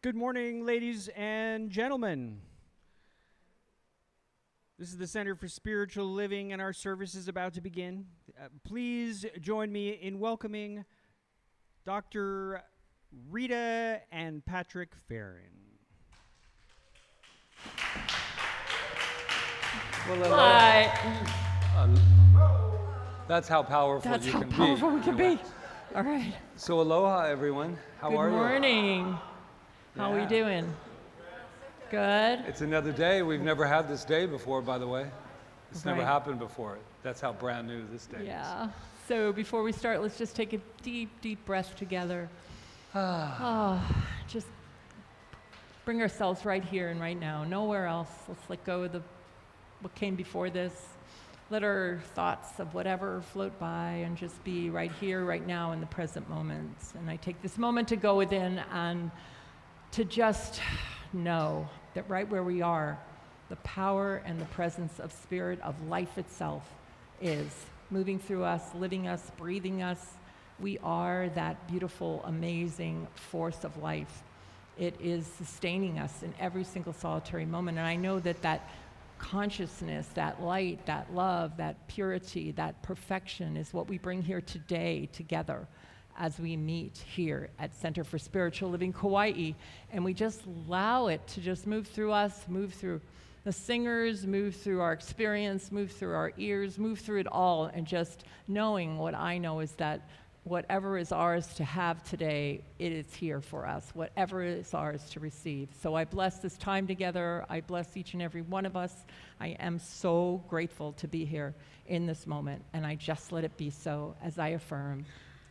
Good morning, ladies and gentlemen. This is the Center for Spiritual Living, and our service is about to begin. Please join me in welcoming Dr. Rita and Patrick Feren. Well, Hi. That's how powerful That's you how can be. powerful we can you know. be. All right. So aloha, everyone. How are Good you? morning. How are we Yeah. doing? Good. It's another day. We've never had this day before, by the way. It's never Right. happened before. That's how brand new this day is. Yeah. So before we start, let's just take a deep, deep breath together. Just bring ourselves right here and right now. Nowhere else. Let's let go of what came before this. Let our thoughts of whatever float by and just be right here, right now in the present moments. And I take this moment to go within and to just know that right where we are, the power and the presence of spirit, of life itself, is moving through us, living us, breathing us. We are that beautiful, amazing force of life. It is sustaining us in every single solitary moment. And I know that that consciousness, that light, that love, that purity, that perfection is what we bring here today together as we meet here at Center for Spiritual Living Kauai. And we just allow it to just move through us, move through the singers, move through our experience, move through our ears, move through it all, and just knowing what I know is that whatever is ours to have today, it is here for us, whatever is ours to receive. So I bless this time together. I bless each and every one of us. I am so grateful to be here in this moment, and I just let it be so as I affirm.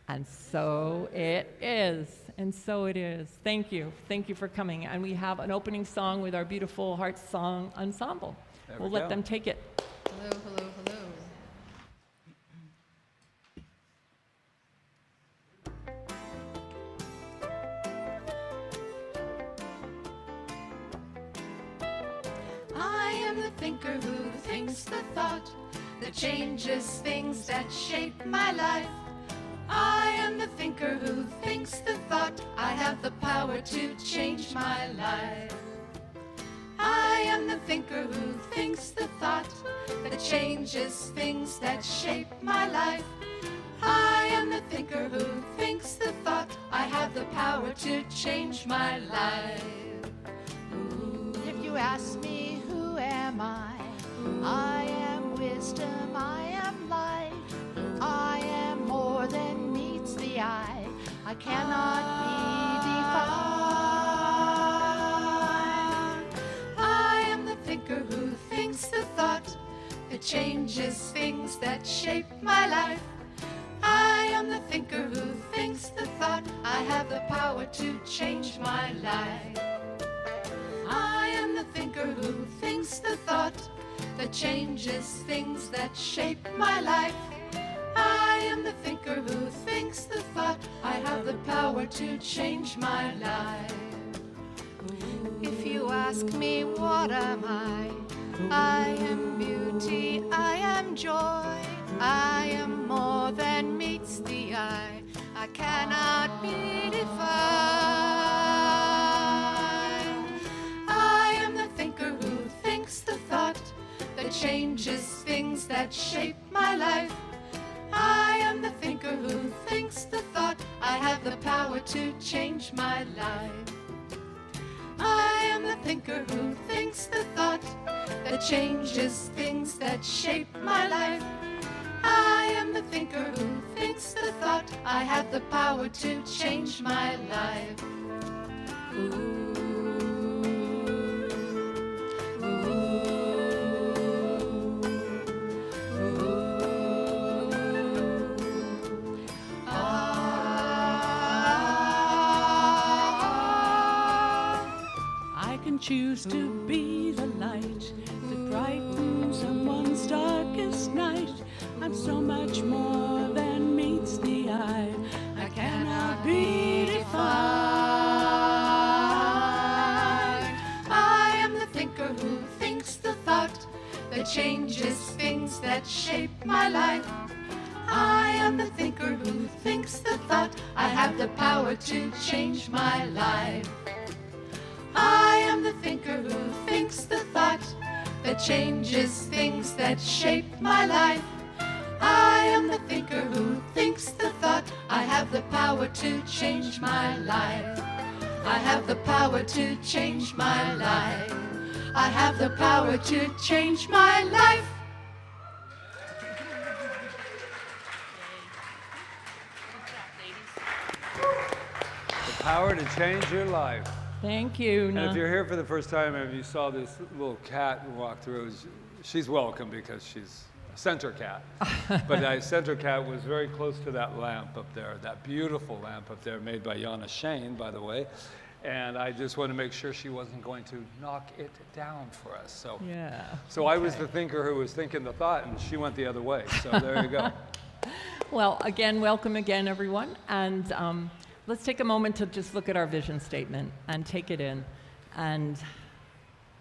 And so it is, and so it is. Thank you. Thank you for coming. And we have an opening song with our beautiful Heart Song Ensemble. We'll let them take it. Hello, hello, hello. I am the thinker who thinks the thought that changes things that shape my life. I am the thinker who thinks the thought I have the power to change my life. I am the thinker who thinks the thought that changes things that shape my life. I am the thinker who thinks the thought I have the power to change my life. Ooh. If you ask me who am I am wisdom, I am light. I am more than meets the eye. I cannot be defined. I am the thinker who thinks the thought that changes things that shape my life. I am the thinker who thinks the thought I have the power to change my life. I am the thinker who thinks the thought that changes things that shape my life. I am the thinker who thinks the thought I have the power to change my life. If you ask me what am I am beauty, I am joy. I am more than meets the eye. I cannot be defined. I am the thinker who thinks the thought that changes things that shape my life. I am the thinker who thinks the thought I have the power to change my life. I am the thinker who thinks the thought that changes things that shape my life. I am the thinker who thinks the thought I have the power to change my life. Ooh. Choose to be the light that brightens someone's darkest night. I'm so much more than meets the eye. I cannot be defined. I am the thinker who thinks the thought that changes things that shape my life. I am the thinker who thinks the thought I have the power to change my life. I am the thinker who thinks the thought that changes things that shape my life. I am the thinker who thinks the thought. I have the power to change my life. I have the power to change my life. I have the power to change my life. The power to change your life. Thank you. And if you're here for the first time and you saw this little cat walk through, she's welcome because she's a center cat. But that center cat was very close to that lamp up there, that beautiful lamp up there made by Yana Shane, by the way. And I just wanted to make sure she wasn't going to knock it down for us. So, Yeah. so I was the thinker who was thinking the thought, and she went the other way. So there you go. Well, again, welcome again, everyone. And let's take a moment to just look at our vision statement and take it in and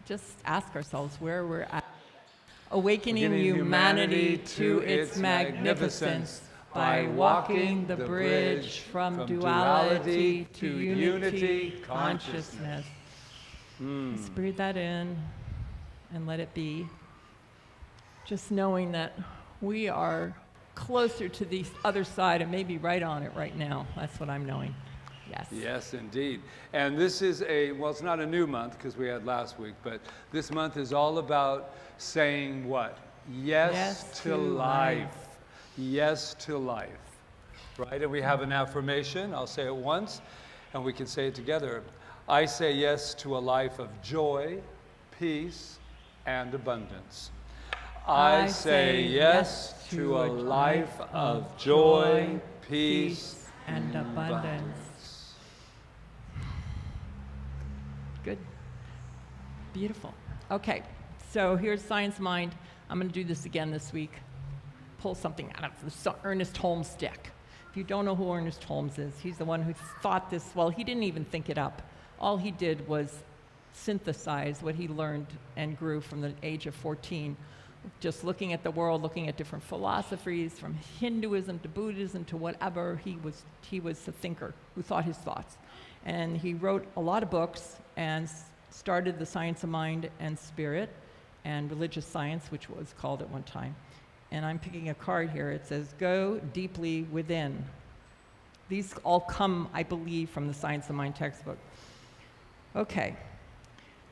just ask ourselves where we're at. Awakening humanity to its magnificence by walking the bridge from duality to unity consciousness. Just breathe that in and let it be. Just knowing that we are closer to the other side and maybe right on it right now. That's what I'm knowing. Yes. Yes, indeed. And this is well, it's not a new month because we had last week, but this month is all about saying what? Yes to life. Yes to life. Right? And we have an affirmation. I'll say it once, and we can say it together. I say yes to a life of joy, peace, and abundance. I say yes to a life of joy, peace, and abundance. Good. Beautiful. Okay, so here's Science Mind. I'm going to do this again this week. Pull something out of the Ernest Holmes deck. If you don't know who Ernest Holmes is, he's the one who thought this. Well, he didn't even think it up. All he did was synthesize what he learned and grew from the age of 14, just looking at the world, looking at different philosophies, from Hinduism to Buddhism to whatever. He was a thinker who thought his thoughts. And he wrote a lot of books and started the Science of Mind and Spirit and Religious Science, which was called at one time. And I'm picking a card here. It says, go deeply within. These all come, I believe, from the Science of Mind textbook. Okay.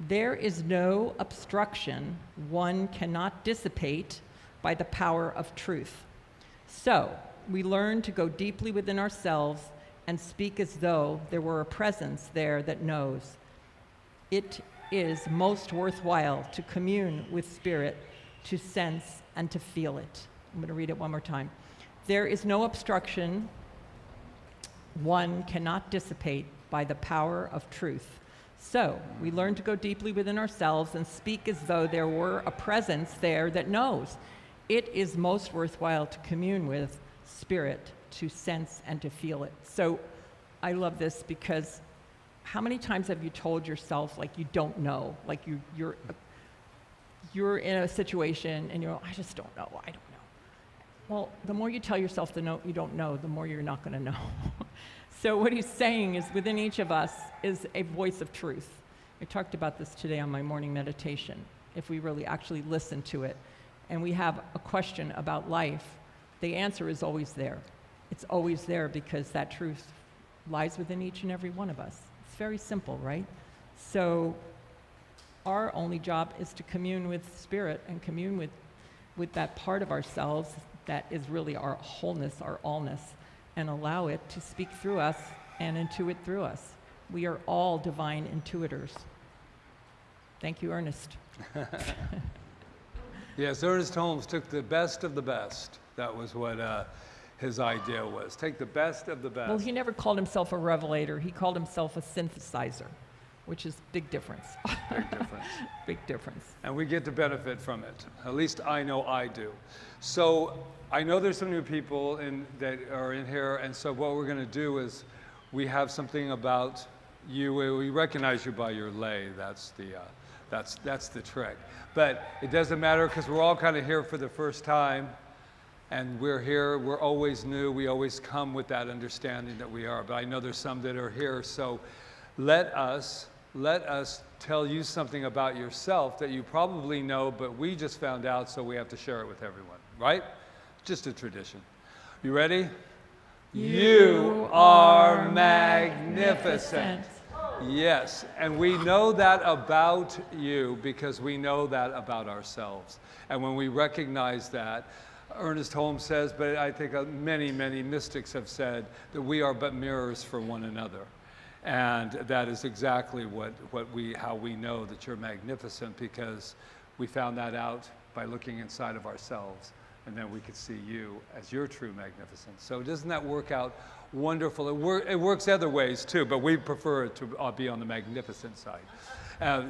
There is no obstruction one cannot dissipate by the power of truth. So, we learn to go deeply within ourselves and speak as though there were a presence there that knows. It is most worthwhile to commune with Spirit, to sense and to feel it. I'm going to read it one more time. There is no obstruction one cannot dissipate by the power of truth. So, we learn to go deeply within ourselves and speak as though there were a presence there that knows. It is most worthwhile to commune with Spirit, to sense and to feel it. So, I love this because how many times have you told yourself like you don't know, like you're in a situation and you're, I just don't know, I don't know. Well, the more you tell yourself you don't know, the more you're not going to know. So what he's saying is within each of us is a voice of truth. I talked about this today on my morning meditation. If we really actually listen to it and we have a question about life, the answer is always there. It's always there because that truth lies within each and every one of us. It's very simple, right? So our only job is to commune with Spirit and commune with that part of ourselves that is really our wholeness, our allness, and allow it to speak through us and intuit through us. We are all divine intuitors. Thank you, Ernest. Yes, Ernest Holmes took the best of the best. That was what his idea was. Take the best of the best. Well, he never called himself a revelator. He called himself a synthesizer, which is big difference. Big difference. Big difference. And we get to benefit from it. At least I know I do. So I know there's some new people that are in here, and so what we're going to do is we have something about you. We recognize you by your lei. That's the trick. But it doesn't matter because we're all kind of here for the first time, and we're here. We're always new. We always come with that understanding that we are. But I know there's some that are here, so let us let us tell you something about yourself that you probably know, but we just found out, so we have to share it with everyone, right? Just a tradition. You ready? You are magnificent. Yes, and we know that about you because we know that about ourselves. And when we recognize that, Ernest Holmes says, but I think many, many mystics have said that we are but mirrors for one another. And that is exactly how we know that you're magnificent, because we found that out by looking inside of ourselves, and then we could see you as your true magnificence. So doesn't that work out wonderful? It works other ways too, but we prefer it to be on the magnificent side.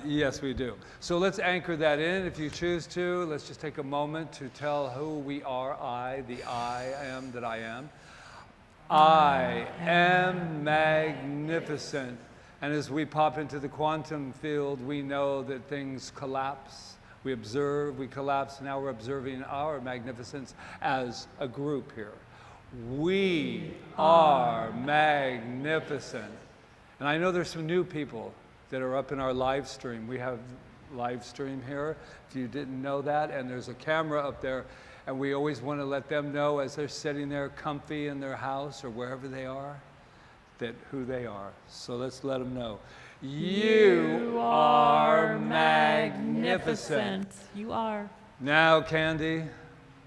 Yes, we do. So let's anchor that in if you choose to. Let's just take a moment to tell who we are. The I am that I am. I am magnificent. And as we pop into the quantum field, we know that things collapse. We observe, we collapse. Now we're observing our magnificence as a group here. We are magnificent. And I know there's some new people that are up in our live stream. We have live stream here, if you didn't know that, and there's a camera up there, and we always want to let them know as they're sitting there comfy in their house or wherever they are, that who they are. So let's let them know. You are magnificent. You are. Now, Candy,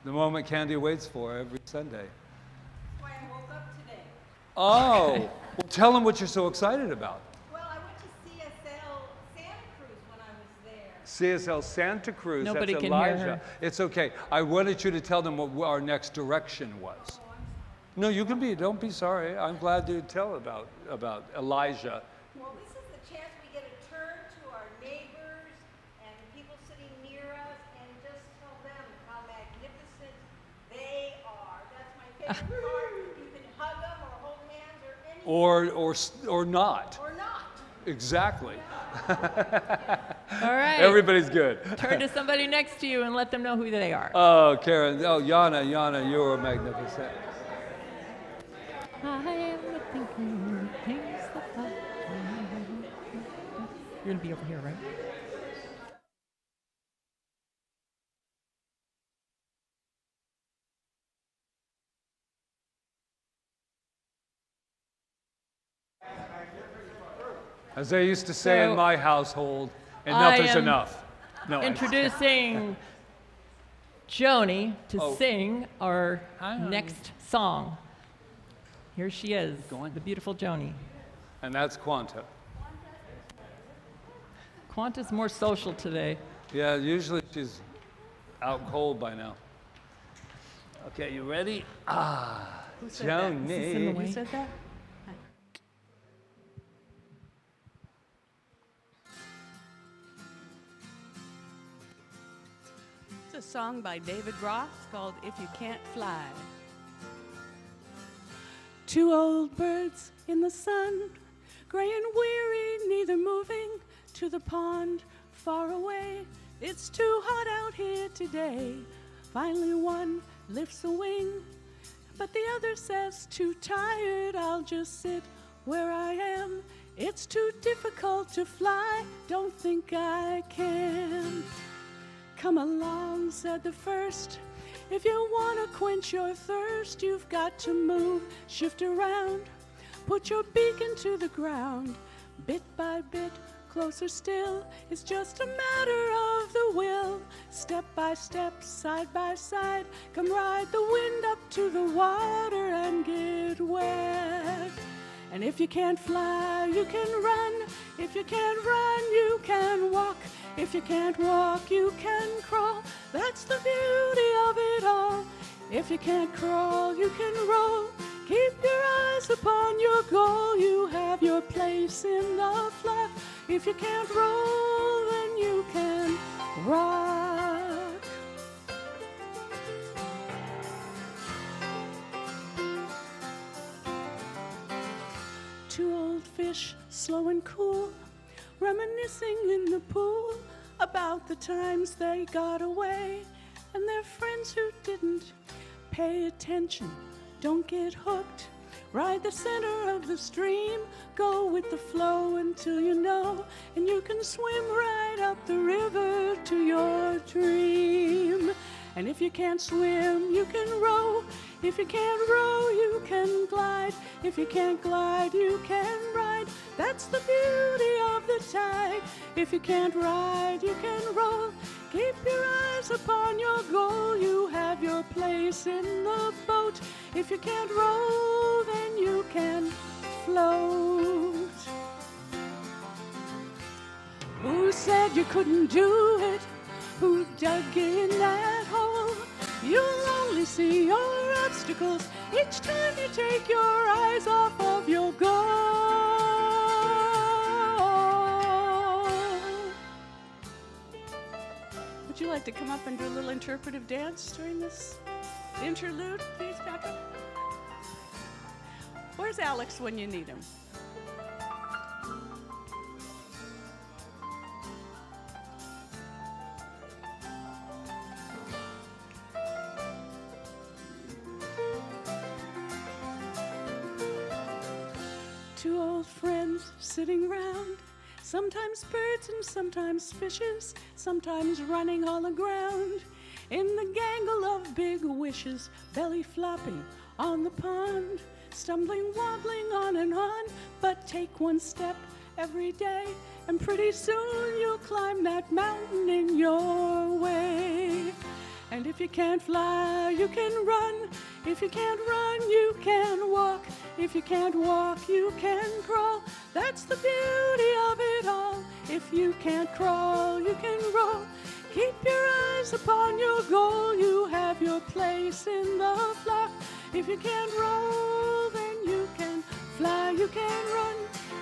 the moment Candy waits for every Sunday. That's why I woke up today. Oh, well, tell them what you're so excited about. Well, I went to CSL Santa Cruz when I was there. CSL Santa Cruz, Nobody that's can hear Elijah. her. It's okay. I wanted you to tell them what our next direction was. No, you can be, don't be sorry. I'm glad to tell about Elijah. Well, this is the chance we get to turn to our neighbors and the people sitting near us and just tell them how magnificent they are. That's my favorite part. You can hug them or hold hands or anything. Or not. Or not. Exactly. All right. Everybody's good. Turn to somebody next to you and let them know who they are. Oh, Karen. Oh, Yana, you are magnificent. I am the thinker who thinks the thought. You're going to be over here, right? As they used to say in So, my household, I enough is am enough. No, Introducing Joni to Oh. sing our Hi. next song. Here she is, Going. the beautiful Joni. and that's Quanta. Quanta's more social today. Yeah, usually she's out cold by now. Okay, you ready? Joni. Is this in the way? Who said that? It's a song by David Roth called If You Can't Fly. Two old birds in the sun, gray and weary, neither moving, to the pond far away. It's too hot out here today. Finally one lifts a wing, but the other says, too tired, I'll just sit where I am. It's too difficult to fly, don't think I can. Come along, said the first. If you want to quench your thirst, you've got to move, shift around, put your beak into the ground. Bit by bit, closer still, it's just a matter of the will. Step by step, side by side, come ride the wind up to the water and get wet. And if you can't fly, you can run. If you can't run, you can walk. If you can't walk, you can crawl. That's the beauty of it all. If you can't crawl, you can roll. Keep your eyes upon your goal. You have your place in the flood. If you can't roll, then you can rock. Two old fish, slow and cool, reminiscing in the pool about the times they got away, and their friends who didn't pay attention. Don't get hooked Ride the center of the stream, go with the flow until you know, and you can swim right up the river to your dream. And if you can't swim, you can row. If you can't row, you can glide. If you can't glide, you can ride. That's the beauty of the tide. If you can't ride, you can roll. Keep your eyes upon your goal. You have your place in the boat. If you can't row, then you can float. Who said you couldn't do it? Who dug in that hole? You'll only see your obstacles each time you take your eyes off of your goal. Would you like to come up and do a little interpretive dance during this interlude, please, Patrick? Where's Alex when you need him? Two old friends sitting round, sometimes birds and sometimes fishes, sometimes running all aground. In the gangle of big wishes, belly flopping on the pond, stumbling, wobbling on and on, but take one step every day, and pretty soon you'll climb that mountain in your way. And if you can't fly, you can run. If you can't run, you can walk. If you can't walk, you can crawl. That's the beauty of it all. If you can't crawl, you can roll. Keep your eyes upon your goal. You have your place in the flock. If you can't roll, then you can fly, you can run.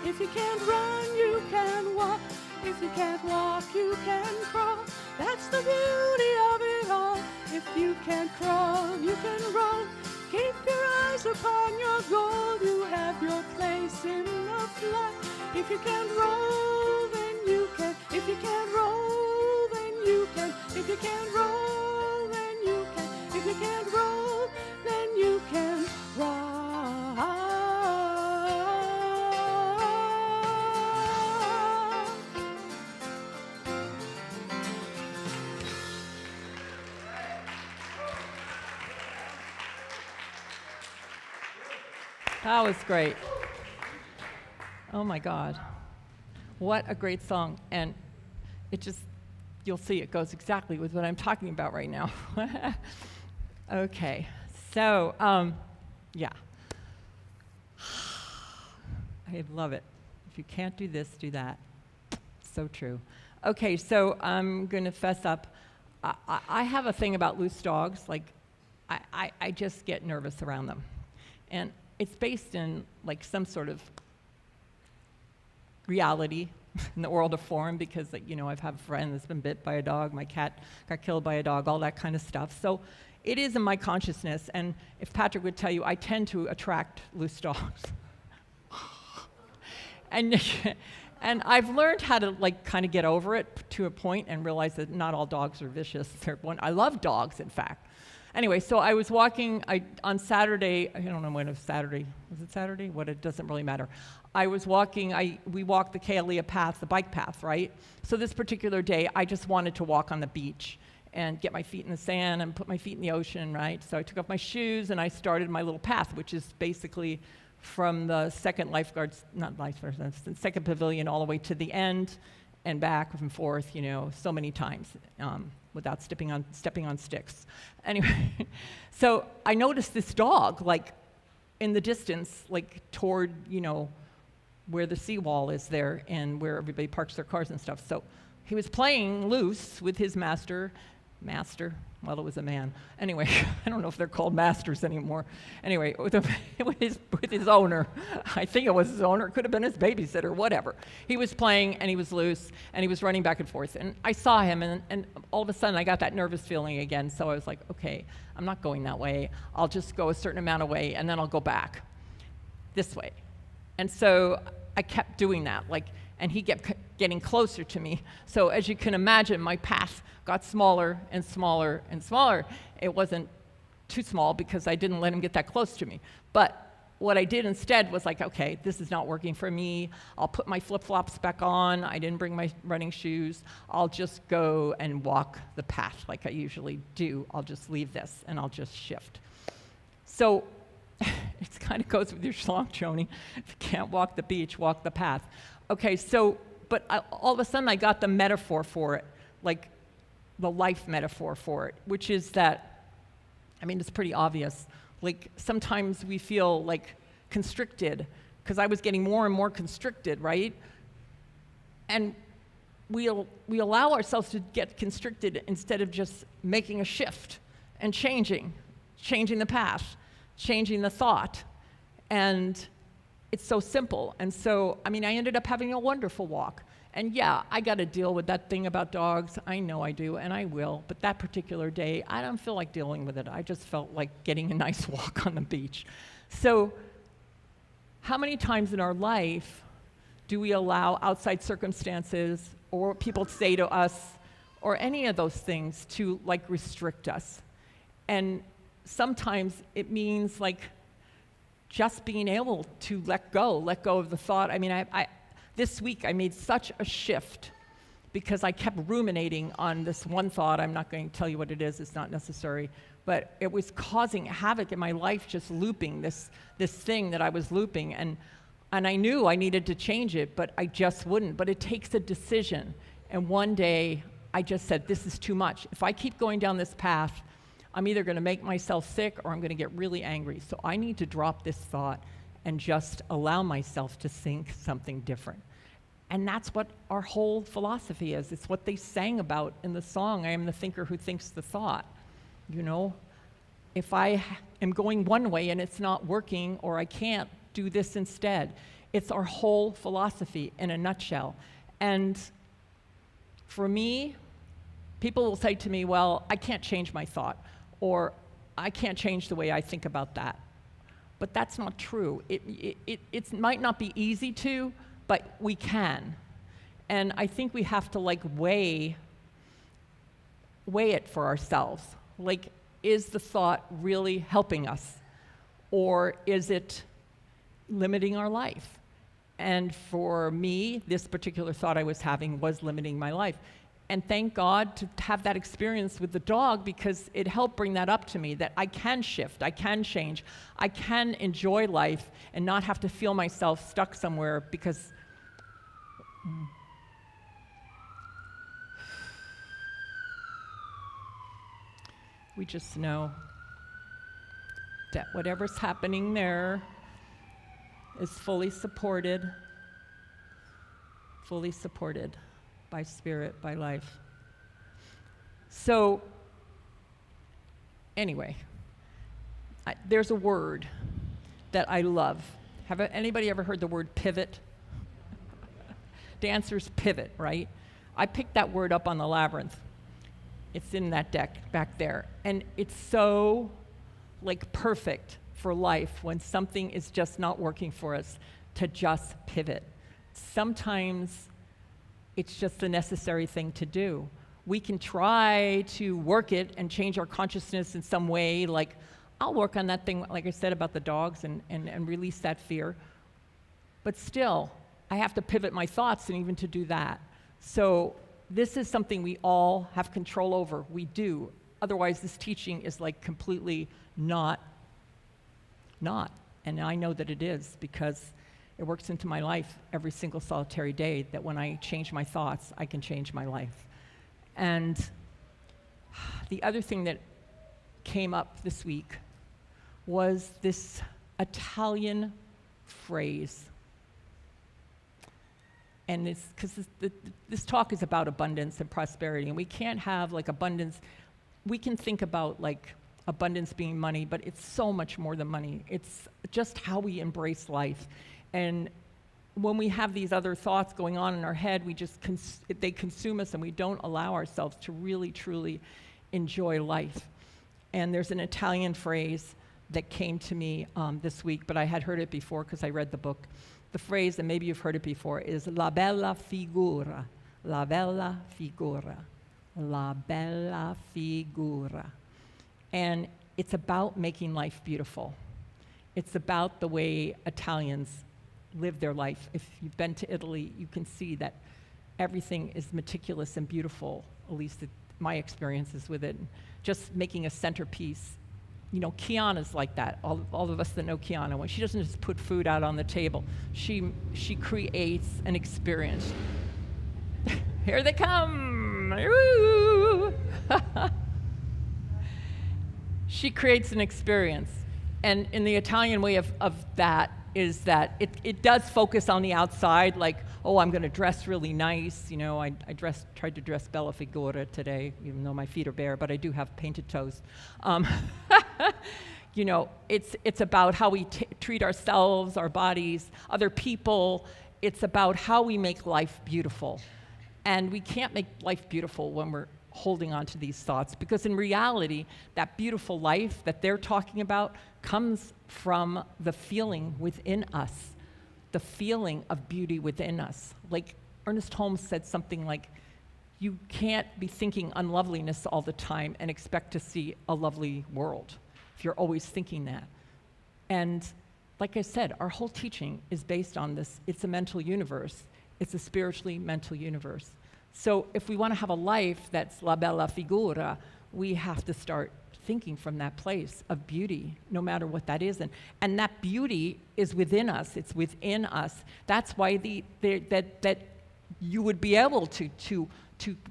If you can't run, you can walk. If you can't walk, you can crawl. That's the beauty of it all. If you can't crawl, you can roll. Keep your eyes upon your goal. You have your place in the flock. If you can't roll, then you can. If you can't roll, then you can. If you can't roll, then you can. If you can't roll, then you can rock. That was great. Oh my God. What a great song. And it just, you'll see it goes exactly with what I'm talking about right now. Okay. So, yeah. I love it. If you can't do this, do that. So true. Okay, so I'm going to fess up. I have a thing about loose dogs. Like, I just get nervous around them. And it's based in like some sort of reality in the world of form because, like, you know, I've had a friend that's been bit by a dog, my cat got killed by a dog, all that kind of stuff. So it is in my consciousness, and if Patrick would tell you, I tend to attract loose dogs. And I've learned how to like kind of get over it to a point and realize that not all dogs are vicious. I love dogs, in fact. Anyway, so I was walking on Saturday. I don't know when it was Saturday. Was it Saturday? It doesn't really matter. I was walking. We walked the Kaua'i path, the bike path, right? So this particular day, I just wanted to walk on the beach and get my feet in the sand and put my feet in the ocean, right? So I took off my shoes and I started my little path, which is basically from the second second pavilion all the way to the end and back and forth, you know, so many times. Without stepping on sticks. Anyway, so I noticed this dog, like, in the distance, like, toward, you know, where the seawall is there and where everybody parks their cars and stuff. So he was playing loose with his master, well, it was a man. Anyway, I don't know if they're called masters anymore. Anyway, with his owner. I think it was his owner. It could have been his babysitter, whatever. He was playing, and he was loose, and he was running back and forth. And I saw him, and all of a sudden, I got that nervous feeling again. So I was like, okay, I'm not going that way. I'll just go a certain amount of way, and then I'll go back this way. And so I kept doing that, and he kept getting closer to me. So as you can imagine, my path got smaller and smaller and smaller. It wasn't too small because I didn't let him get that close to me. But what I did instead was like, okay, this is not working for me. I'll put my flip-flops back on. I didn't bring my running shoes. I'll just go and walk the path like I usually do. I'll just leave this and I'll just shift. So it kind of goes with your song, Joni. If you can't walk the beach, walk the path. Okay, so, but all of a sudden I got the metaphor for it, like the life metaphor for it, which is that, I mean, it's pretty obvious. Like sometimes we feel like constricted, because I was getting more and more constricted, right? And we allow ourselves to get constricted instead of just making a shift and changing the path, changing the thought. And it's so simple. And so, I mean, I ended up having a wonderful walk. And yeah, I got to deal with that thing about dogs. I know I do, and I will. But that particular day, I don't feel like dealing with it. I just felt like getting a nice walk on the beach. So how many times in our life do we allow outside circumstances or what people say to us or any of those things to like restrict us? And sometimes it means like just being able to let go of the thought. I mean, this week I made such a shift because I kept ruminating on this one thought. I'm not going to tell you what it is, it's not necessary, but it was causing havoc in my life, just looping this thing that I was looping, and I knew I needed to change it, but I just wouldn't. But it takes a decision, and one day I just said, this is too much. If I keep going down this path, I'm either going to make myself sick or I'm going to get really angry. So I need to drop this thought and just allow myself to think something different. And that's what our whole philosophy is. It's what they sang about in the song, I am the thinker who thinks the thought. You know, if I am going one way and it's not working, or I can't do this instead, it's our whole philosophy in a nutshell. And for me, people will say to me, well, I can't change my thought, or I can't change the way I think about that. But that's not true. It might not be easy to, but we can. And I think we have to like weigh it for ourselves. Like, is the thought really helping us? Or is it limiting our life? And for me, this particular thought I was having was limiting my life. And thank God to have that experience with the dog, because it helped bring that up to me, that I can shift, I can change, I can enjoy life and not have to feel myself stuck somewhere because we just know that whatever's happening there is fully supported by spirit, by life. So, anyway, there's a word that I love. Have anybody ever heard the word pivot? Dancers pivot, right? I picked that word up on the Labyrinth. It's in that deck back there. And it's so, like, perfect for life when something is just not working for us, to just pivot. Sometimes it's just a necessary thing to do. We can try to work it and change our consciousness in some way, like, I'll work on that thing, like I said, about the dogs and release that fear. But still, I have to pivot my thoughts, and even to do that. So this is something we all have control over. We do. Otherwise, this teaching is like completely not. And I know that it is, because it works into my life every single solitary day, that when I change my thoughts, I can change my life. And the other thing that came up this week was this Italian phrase. And it's because this talk is about abundance and prosperity, and we can't have like abundance. We can think about like abundance being money, but it's so much more than money. It's just how we embrace life. And when we have these other thoughts going on in our head, we just they consume us, and we don't allow ourselves to really, truly enjoy life. And there's an Italian phrase that came to me this week, but I had heard it before because I read the book. The phrase, and maybe you've heard it before, is la bella figura, la bella figura, la bella figura. And it's about making life beautiful. It's about the way Italians live their life. If you've been to Italy, you can see that everything is meticulous and beautiful, at least my experiences with it. Just making a centerpiece. You know, Kiana's like that. All of us that know Kiana, when she doesn't just put food out on the table, she creates an experience. Here they come. Woo! She creates an experience. And in the Italian way of that is that it does focus on the outside, like, oh, I'm going to dress really nice. You know, I tried to dress Bella Figura today, even though my feet are bare, but I do have painted toes. You know, it's about how we treat ourselves, our bodies, other people. It's about how we make life beautiful. And we can't make life beautiful when we're holding on to these thoughts, because in reality, that beautiful life that they're talking about comes from the feeling within us, the feeling of beauty within us. Like Ernest Holmes said something like, you can't be thinking unloveliness all the time and expect to see a lovely world if you're always thinking that. And like I said, our whole teaching is based on this. It's a mental universe. It's a spiritually mental universe. So if we want to have a life that's la bella figura, we have to start thinking from that place of beauty, no matter what that is. And that beauty is within us. It's within us. That's why that you would be able to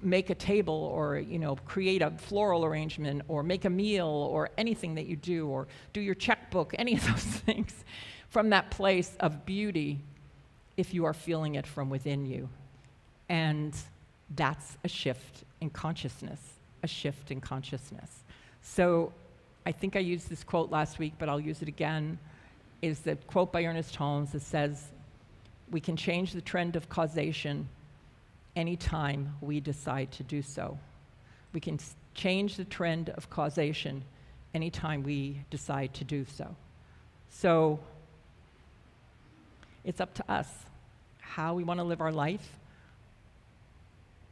make a table, or, you know, create a floral arrangement, or make a meal, or anything that you do, or do your checkbook, any of those things, from that place of beauty, if you are feeling it from within you. And that's a shift in consciousness, a shift in consciousness. So I think I used this quote last week, but I'll use it again, is the quote by Ernest Holmes that says, we can change the trend of causation anytime we decide to do so. We can change the trend of causation anytime we decide to do so. So it's up to us how we want to live our life.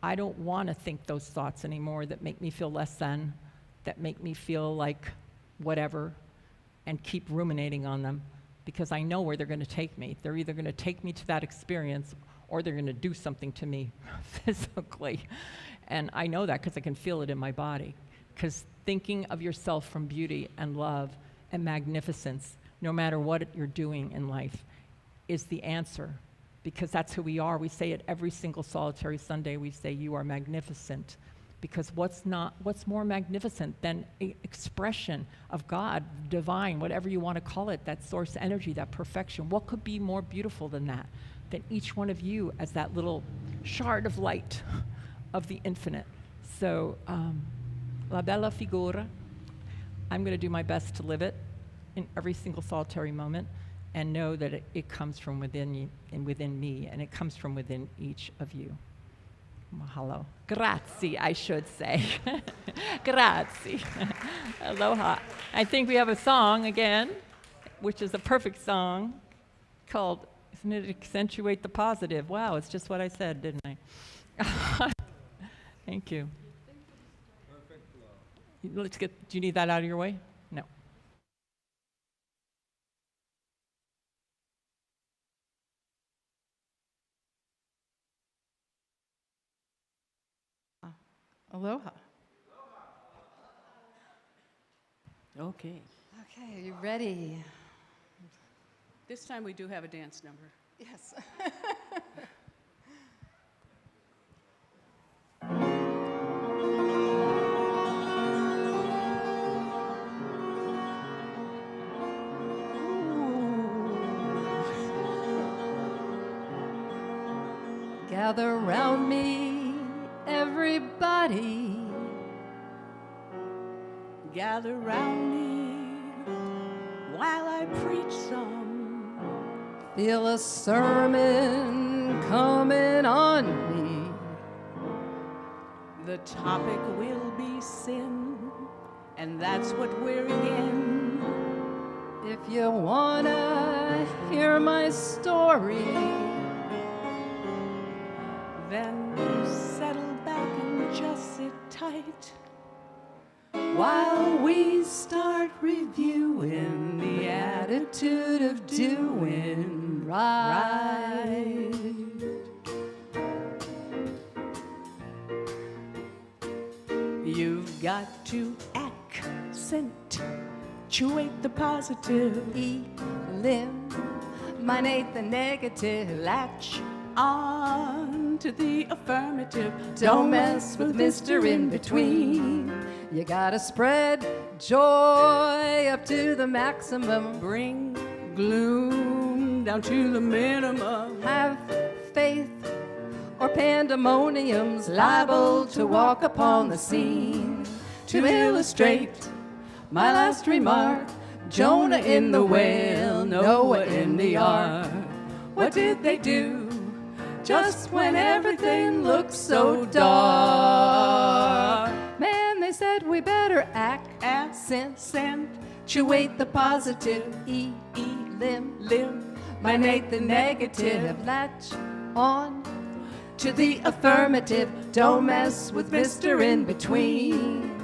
I don't want to think those thoughts anymore that make me feel less than, that make me feel like whatever, and keep ruminating on them, because I know where they're going to take me. They're either going to take me to that experience, or they're going to do something to me physically. And I know that because I can feel it in my body. Because thinking of yourself from beauty and love and magnificence, no matter what you're doing in life, is the answer. Because that's who we are. We say it every single solitary Sunday. We say, you are magnificent. Because what's more magnificent than an expression of God, divine, whatever you want to call it, that source energy, that perfection? What could be more beautiful than that? Than each one of you as that little shard of light of the infinite. So, la bella figura, I'm going to do my best to live it in every single solitary moment, and know that it comes from within you and within me, and it comes from within each of you. Mahalo. Grazie, I should say. Grazie. Aloha. I think we have a song again, which is a perfect song, called, isn't it Accentuate the Positive? Wow, it's just what I said, didn't I? Thank you. Let's get, do you need that out of your way? No. Aloha. Okay. Okay, are you ready? This time we do have a dance number. Yes. Gather round me, everybody. Gather round me while I preach some. Feel a sermon coming on me. The topic will be sin, and that's what we're in. If you wanna hear my story, Then settle back and just sit tight. while we start reviewing the attitude of doing right. You've got to accentuate the positive, eliminate the negative, latch on to the affirmative. Don't mess with Mr. In Between. You gotta spread joy up to the maximum. Bring gloom down to the minimum. Have faith or pandemonium's liable to walk upon the scene. To illustrate my last remark, Jonah in the whale, Noah in the ark. What did they do just when everything looked so dark? Man, they said we better accentuate the positive, eliminate the negative, latch on to the affirmative. Don't mess with Mr. In Between.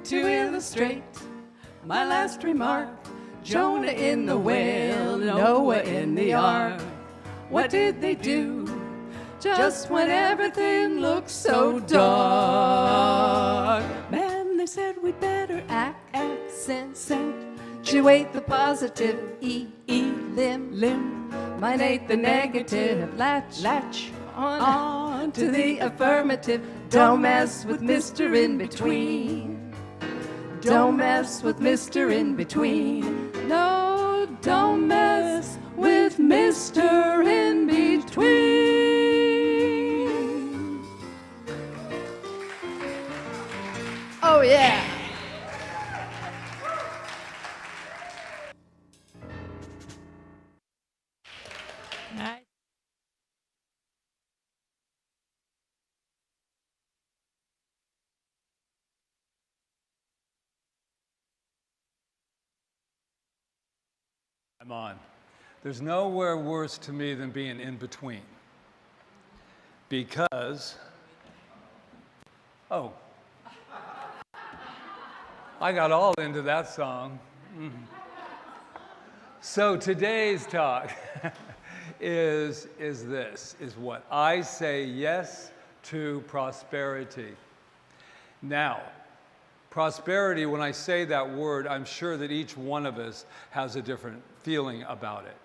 To illustrate my last remark, Jonah in the whale, Noah in the ark. What did they do just when everything looked so dark? Man, they said we'd better accentuate the positive, eliminate the negative, latch on to the affirmative. Don't mess with Mr. In Between. Don't mess with Mr. In Between. No, don't mess with Mr. In Between. Oh, yeah. Nice. I'm on. There's nowhere worse to me than being in between. Because, oh, I got all into that song. So today's talk is what? I say yes to prosperity. Now, prosperity, when I say that word, I'm sure that each one of us has a different feeling about it.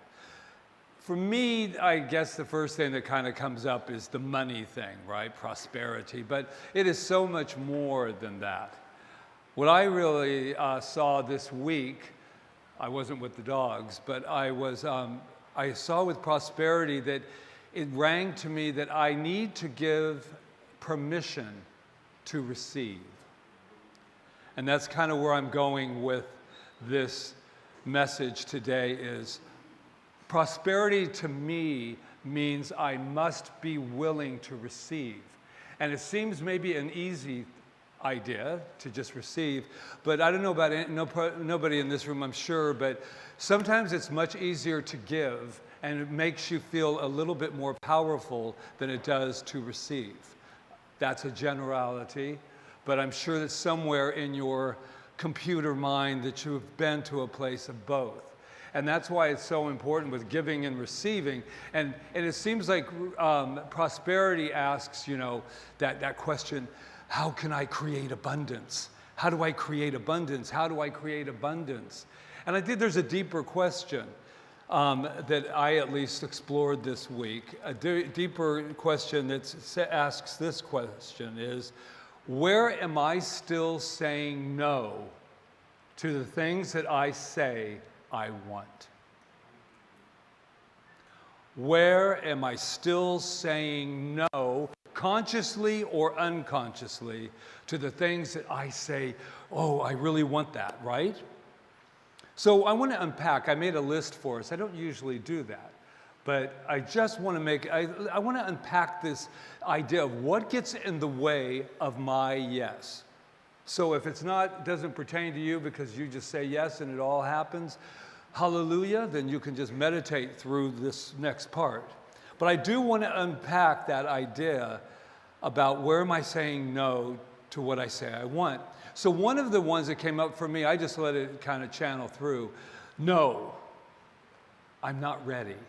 For me, I guess the first thing that kind of comes up is the money thing, right? Prosperity. But it is so much more than that. What I really saw this week, I wasn't with the dogs, but I saw with prosperity that it rang to me that I need to give permission to receive. And that's kind of where I'm going with this message today is prosperity to me means I must be willing to receive. And it seems maybe an easy idea to just receive, but I don't know about it, nobody in this room, I'm sure, but sometimes it's much easier to give and it makes you feel a little bit more powerful than it does to receive. That's a generality. But I'm sure that somewhere in your computer mind that you've been to a place of both. And that's why it's so important with giving and receiving. And it seems like prosperity asks, you know, that question, how can I create abundance? How do I create abundance? How do I create abundance? And I think there's a deeper question that I at least explored this week. A deeper question that asks this question is, where am I still saying no to the things that I say I want? Where am I still saying no, consciously or unconsciously, to the things that I say, oh, I really want that, right? So I want to unpack. I made a list for us. I don't usually do that. But I just want to I want to unpack this idea of what gets in the way of my yes. So if doesn't pertain to you because you just say yes and it all happens, hallelujah, then you can just meditate through this next part. But I do want to unpack that idea about where am I saying no to what I say I want. So one of the ones that came up for me, I just let it kind of channel through. No, I'm not ready. Have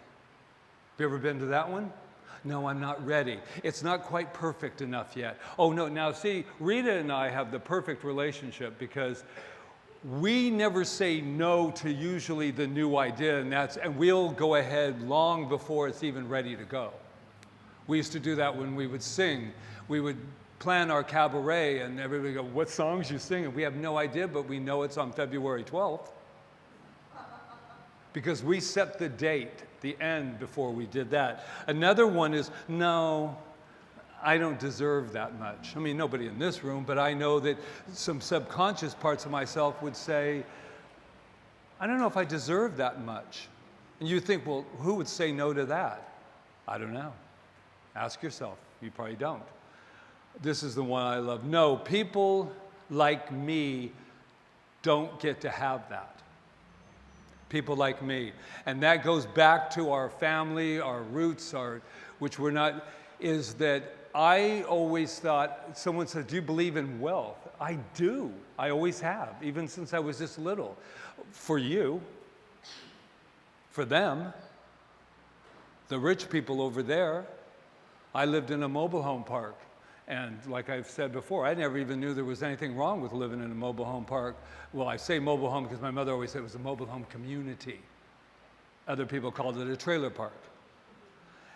you ever been to that one? No, I'm not ready. It's not quite perfect enough yet. Oh no, now see, Rita and I have the perfect relationship because we never say no to usually the new idea, and we'll go ahead long before it's even ready to go. We used to do that when we would sing. We would plan our cabaret and everybody would go, what songs you singing? We have no idea, but we know it's on February 12th. Because we set the date, the end, before we did that. Another one is, no, I don't deserve that much. I mean, nobody in this room, but I know that some subconscious parts of myself would say, I don't know if I deserve that much. And you think, well, who would say no to that? I don't know. Ask yourself. You probably don't. This is the one I love. No, people like me don't get to have that. People like me. And that goes back to our family, our roots, which we're not, is that I always thought, someone said, do you believe in wealth? I do. I always have, even since I was this little. For you, for them, the rich people over there. I lived in a mobile home park. And like I've said before, I never even knew there was anything wrong with living in a mobile home park. Well, I say mobile home because my mother always said it was a mobile home community. Other people called it a trailer park.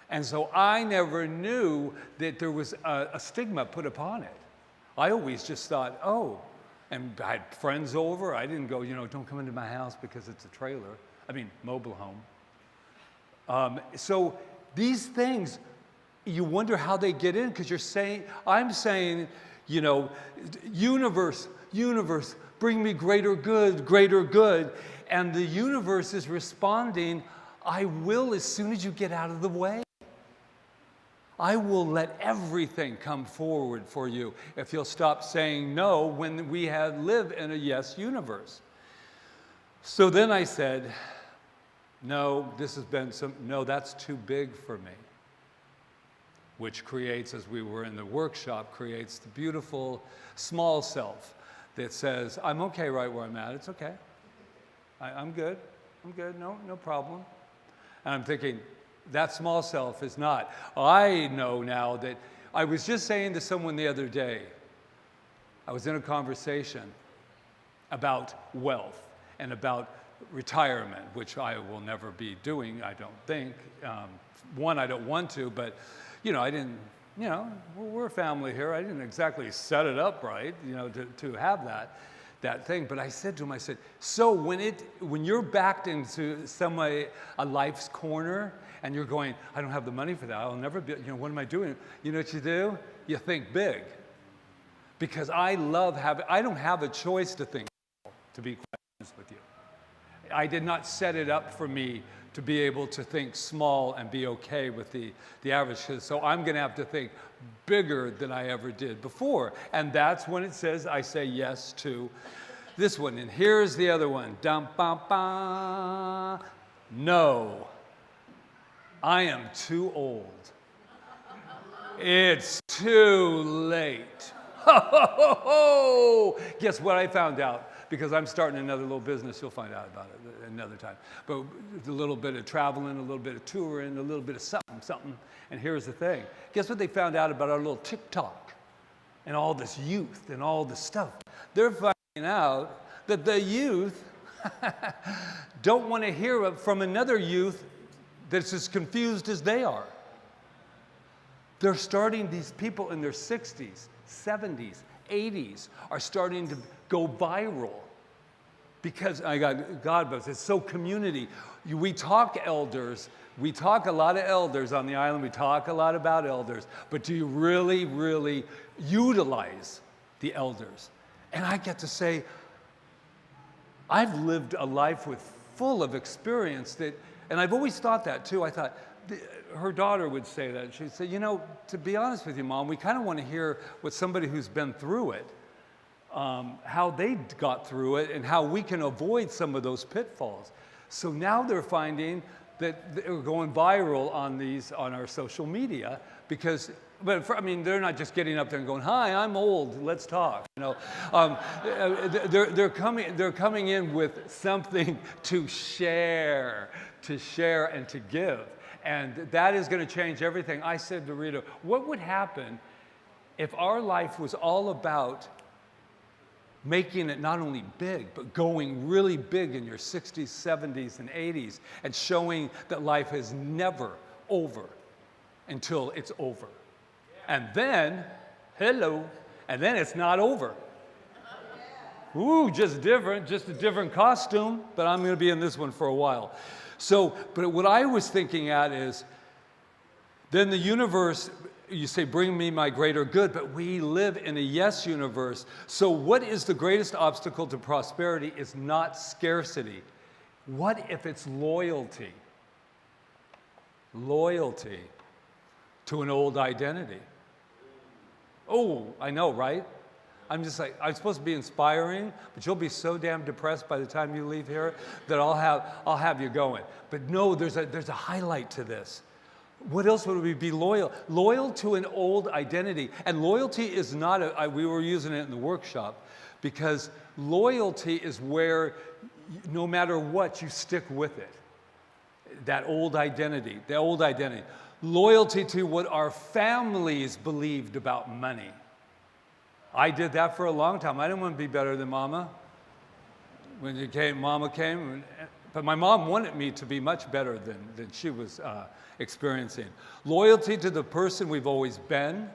And so I never knew that there was a stigma put upon it. I always just thought, oh, and I had friends over. I didn't go, don't come into my house because it's a trailer. I mean, mobile home. So these things, you wonder how they get in because I'm saying, universe, bring me greater good. And the universe is responding, I will as soon as you get out of the way. I will let everything come forward for you if you'll stop saying no when we live in a yes universe. So then I said, no, that's too big for me. Which creates, as we were in the workshop, creates the beautiful small self that says, I'm okay right where I'm at, it's okay. I'm good, no problem. And I'm thinking, that small self is not. I know now that, I was just saying to someone the other day, I was in a conversation about wealth and about retirement, which I will never be doing, I don't think. One, I don't want to, but I didn't, we're a family here. I didn't exactly set it up right, to have that thing. But I said to him, so when you're backed into a life's corner and you're going, I don't have the money for that. I'll never be, what am I doing? You know what you do? You think big. Because I don't have a choice to think, to be quite honest with you. I did not set it up for me to be able to think small and be okay with the average. So I'm going to have to think bigger than I ever did before. And that's when it says I say yes to this one. And here's the other one. Dum, bum, bum. No, I am too old. It's too late. Ho, ho, ho, ho. Guess what I found out? Because I'm starting another little business, you'll find out about it another time. But a little bit of traveling, a little bit of touring, a little bit of something. And here's the thing. Guess what they found out about our little TikTok and all this youth and all this stuff? They're finding out that the youth don't want to hear from another youth that's as confused as they are. They're starting, these people in their 60s, 70s, 80s are starting to go viral because it's so community. We talk elders, we talk a lot of elders on the island, we talk a lot about elders, but do you really, really utilize the elders? And I get to say, I've lived a life full of experience and I've always thought that too. I thought, her daughter would say that. She'd say, to be honest with you, Mom, we kind of want to hear what somebody who's been through it how they got through it and how we can avoid some of those pitfalls. So now they're finding that they're going viral on our social media because, I mean, they're not just getting up there and going, "Hi, I'm old, let's talk." You know, they're coming in with something to share and to give, and that is going to change everything. I said to Rita, what would happen if our life was all about making it not only big, but going really big in your 60s, 70s, and 80s, and showing that life is never over until it's over. And then, hello, and then it's not over. Ooh, just different, just a different costume, but I'm going to be in this one for a while. So, but what I was thinking at is, then the universe, you say, bring me my greater good, but we live in a yes universe. So what is the greatest obstacle to prosperity is not scarcity. What if it's loyalty? Loyalty to an old identity. Oh, I know, right? I'm just like, I'm supposed to be inspiring, but you'll be so damn depressed by the time you leave here that I'll have you going. But no, there's a highlight to this. What else would we be loyal? Loyal to an old identity. And loyalty is not, we were using it in the workshop, because loyalty is where no matter what, you stick with it. That old identity, the old identity. Loyalty to what our families believed about money. I did that for a long time. I didn't want to be better than Mama. When Mama came, but my mom wanted me to be much better than she was experiencing. Loyalty to the person we've always been.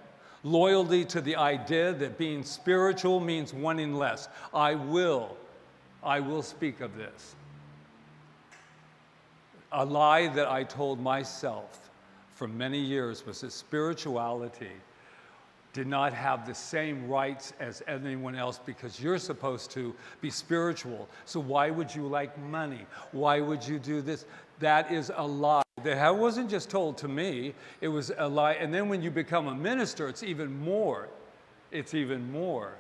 Loyalty to the idea that being spiritual means wanting less. I will speak of this. A lie that I told myself for many years was that spirituality did not have the same rights as anyone else because you're supposed to be spiritual. So why would you like money? Why would you do this? That is a lie. That wasn't just told to me, it was a lie. And then when you become a minister, it's even more. It's even more.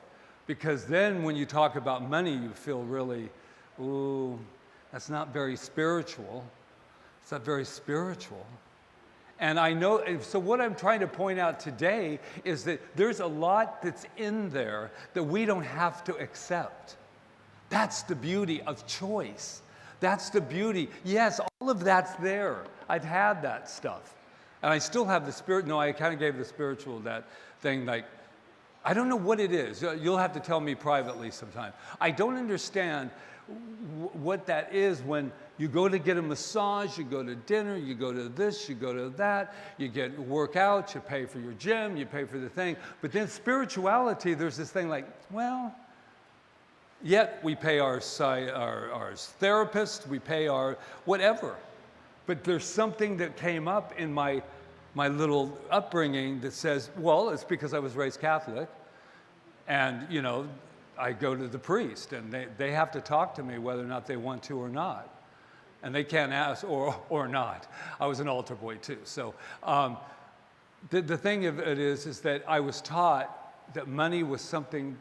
Because then when you talk about money, you feel really, ooh, that's not very spiritual. It's not very spiritual. And I know, so what I'm trying to point out today is that there's a lot that's in there that we don't have to accept. That's the beauty of choice. That's the beauty. Yes, all of that's there. I've had that stuff. And I still have the spirit. No, I kind of gave the spiritual that thing, like, I don't know what it is. You'll have to tell me privately sometime. I don't understand what that is when you go to get a massage, you go to dinner, you go to this, you go to that, you get workout, you pay for your gym, you pay for the thing. But then spirituality, there's this thing like, well, yet we pay our therapist, we pay our whatever. But there's something that came up in my little upbringing that says, well, it's because I was raised Catholic. And, you know, I go to the priest, and they have to talk to me whether or not they want to or not. And they can't ask or not. I was an altar boy too. So the thing of it is that I was taught that money was something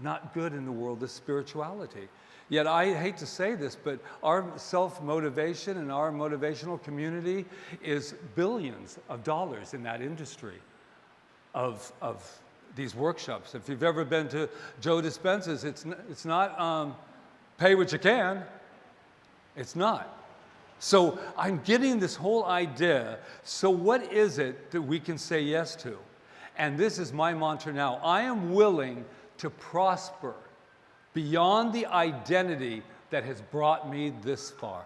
not good in the world of spirituality. Yet I hate to say this, but our self-motivation and our motivational community is billions of dollars in that industry of these workshops. If you've ever been to Joe Dispenza's, it's not pay what you can. It's not. So I'm getting this whole idea. So what is it that we can say yes to? And this is my mantra now. I am willing to prosper beyond the identity that has brought me this far.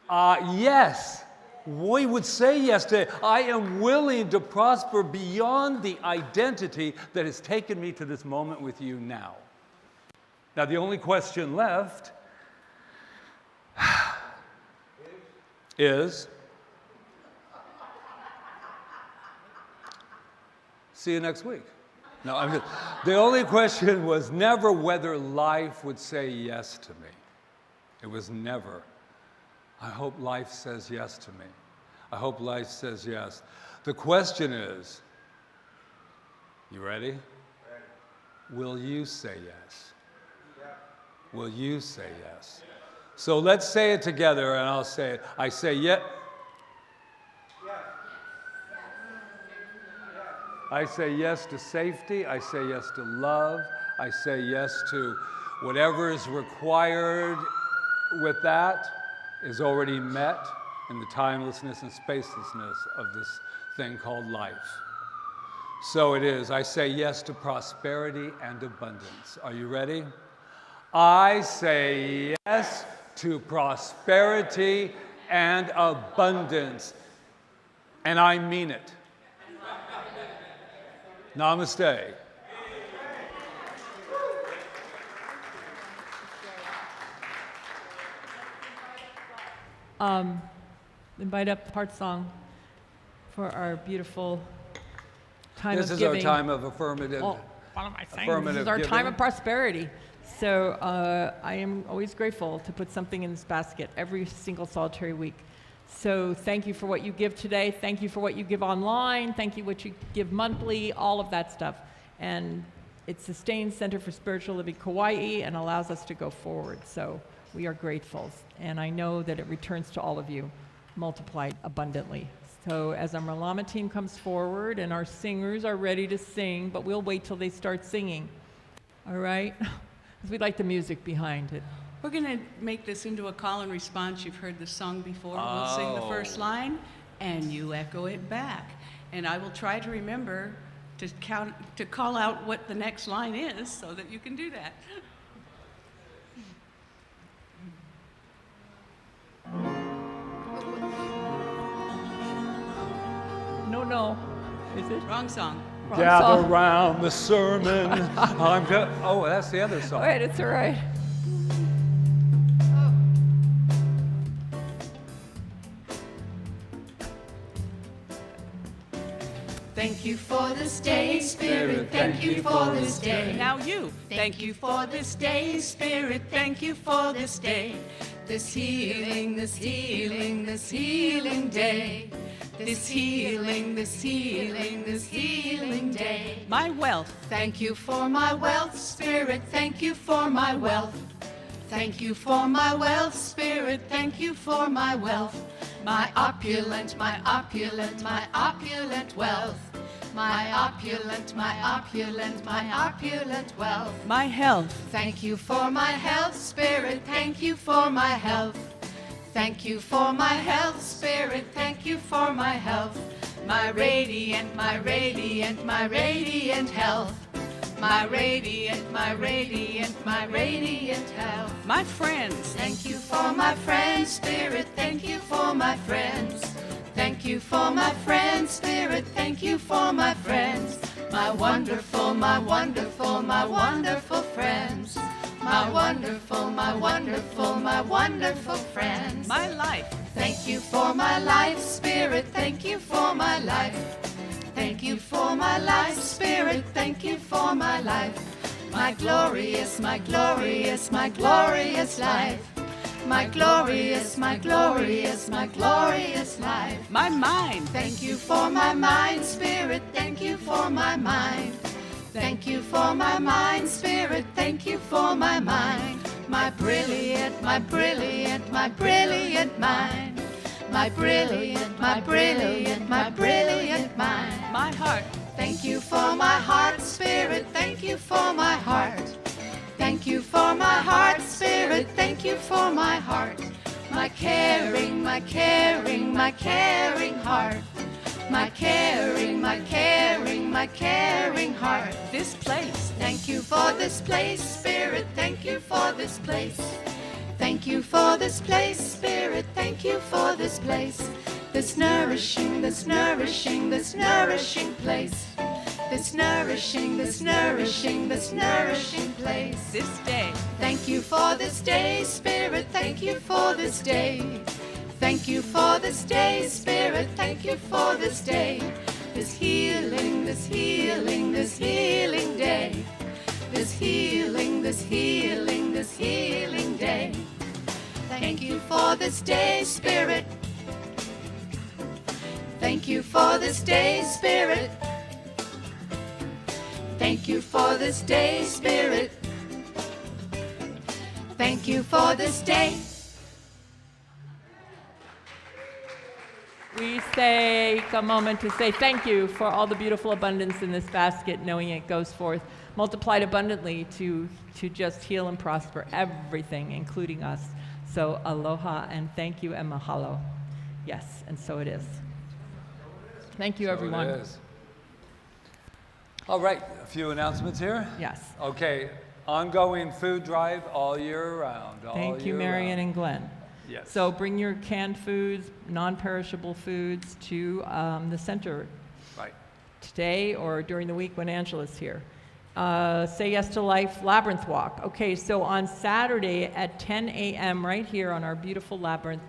Yes, we would say yes to it. I am willing to prosper beyond the identity that has taken me to this moment with you now. Now, the only question left is, see you next week. No, I'm just, the only question was never whether life would say yes to me. It was never. I hope life says yes to me. I hope life says yes. The question is, you ready? will you say yes? Will you say yes? So let's say it together, and I'll say it. I say yes. I say yes to safety. I say yes to love. I say yes to whatever is required with that is already met in the timelessness and spacelessness of this thing called life. So it is. I say yes to prosperity and abundance. Are you ready? I say yes to prosperity and abundance. And I mean it. Namaste. Invite up part song for our beautiful time This of is giving. our time of affirmative. Well, what am I saying? Affirmative This is our time giving. of prosperity. So I am always grateful to put something in this basket every single solitary week. So thank you for what you give today. Thank you for what you give online. Thank you for what you give monthly, all of that stuff. And it sustains Center for Spiritual Living Kauai and allows us to go forward. So we are grateful. And I know that it returns to all of you multiplied abundantly. So as our Malama team comes forward and our singers are ready to sing, but we'll wait till they start singing. All right? Because we like the music behind it. We're going to make this into a call and response. You've heard this song before. We'll sing the first line, and you echo it back. And I will try to remember to call out what the next line is so that you can do that. No. Is it? Wrong song. Wrong Gather song. round the sermon. Oh, that's the other song. Wait, it's all right. Thank you for this day, Spirit. Thank you for this day. Now you. Thank you for this day, Spirit. Thank you for this day. This healing, this healing, this healing day. This healing, this healing, this healing day. My wealth. Thank you for my wealth, Spirit. Thank you for my wealth. Thank you for my wealth, Spirit. Thank you for my wealth. My opulent, my opulent, my opulent wealth. My opulent, my opulent, my opulent wealth. My health. Thank you for my health, Spirit. Thank you for my health. Thank you for my health, Spirit. Thank you for my health. My radiant, my radiant, my radiant health. My radiant, my radiant, my radiant health. My friends. Thank you for my friends, Spirit. Thank you for my friends. Thank you for my friends, Spirit. Thank you for my friends. My wonderful, my wonderful, my wonderful friends. My wonderful, my wonderful, my wonderful friends. My life. Thank you for my life, Spirit. Thank you for my life. Thank you for my life, Spirit. Thank you for my life. My glorious, my glorious, my glorious life. My glorious, my glorious, my glorious life. My mind. Thank you for my mind, Spirit. Thank you for my mind. Thank you for my mind, Spirit. Thank you for my mind. My brilliant, my brilliant, my brilliant mind. My brilliant, my brilliant, my brilliant mind. My heart. Thank you for my heart, Spirit. Thank you for my heart. Thank you for my heart, Spirit. Thank you for my heart. My caring, my caring, my caring heart. My caring, my caring, my caring heart. This place. Thank you for this place, Spirit. Thank you for this place. Thank you for this place, Spirit. Thank you for this place. This nourishing, this nourishing, this nourishing place. This nourishing, this nourishing, this nourishing place. This day. Thank you for this day, Spirit. Thank you for this day. Thank you for this day, Spirit. Thank you for this day. This healing, this healing, this healing day. This healing, this healing, this healing day. Thank you for this day, Spirit. Thank you for this day, Spirit. Thank you for this day, Spirit. Thank you for this day. We take a moment to say thank you for all the beautiful abundance in this basket, knowing it goes forth multiplied abundantly to just heal and prosper everything, including us. So aloha and thank you and mahalo. Yes, and so it is. Thank you, everyone. It is. All right, a few announcements here. Yes. Okay, ongoing food drive all year round. Thank you, Marion and Glenn. Yes. So bring your canned foods, non-perishable foods to the center Right. today or during the week when Angela's here. Say Yes to Life Labyrinth Walk. Okay, so on Saturday at 10 a.m. right here on our beautiful labyrinth,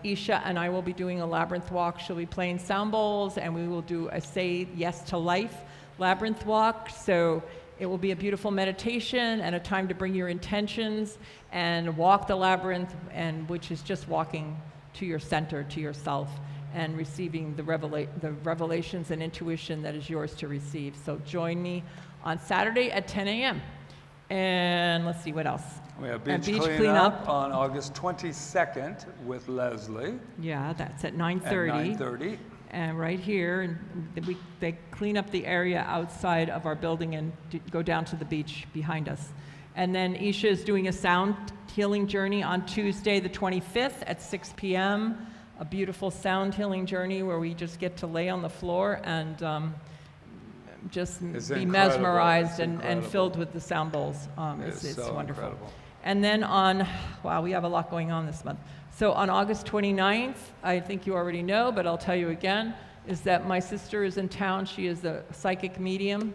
Isha and I will be doing a labyrinth walk. She'll be playing sound bowls, and we will do a Say Yes to Life labyrinth walk. So it will be a beautiful meditation and a time to bring your intentions and walk the labyrinth, and which is just walking to your center, to yourself, and receiving the revelations and intuition that is yours to receive. So join me on Saturday at 10 a.m. And let's see, what else? We have And beach cleanup on August 22nd with Leslie Yeah, that's at at 9:30. 9:30. And right here, and they clean up the area outside of our building and go down to the beach behind us. And then Isha is doing a sound healing journey on Tuesday, the 25th at 6 p.m. A beautiful sound healing journey where we just get to lay on the floor and just It's be incredible. mesmerized It's and incredible. filled with the sound bowls. It's so wonderful. incredible. And then wow, we have a lot going on this month. So on August 29th, I think you already know, but I'll tell you again, is that my sister is in town. She is a psychic medium,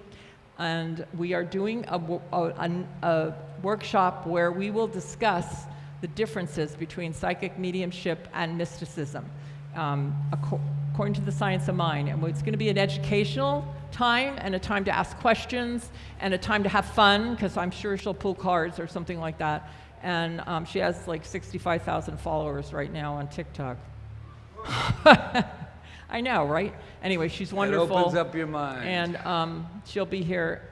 and we are doing a workshop where we will discuss the differences between psychic mediumship and mysticism, according to the science of mind. And it's going to be an educational time and a time to ask questions and a time to have fun, because I'm sure she'll pull cards or something like that. And she has like 65,000 followers right now on TikTok. I know, right? Anyway, she's wonderful. It opens up your mind. And she'll be here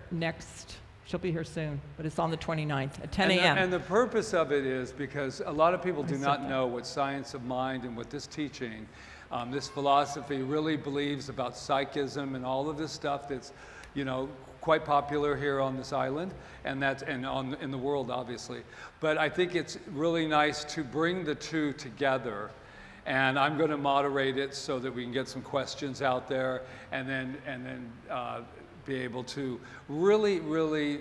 she'll be here soon, but it's on the 29th at 10 a.m. And the purpose of it is because a lot of people do said not that. know what science of mind and what this teaching, this philosophy really believes about psychism and all of this stuff that's, quite popular here on this island and in the world, obviously. But I think it's really nice to bring the two together. And I'm going to moderate it so that we can get some questions out there, and then be able to really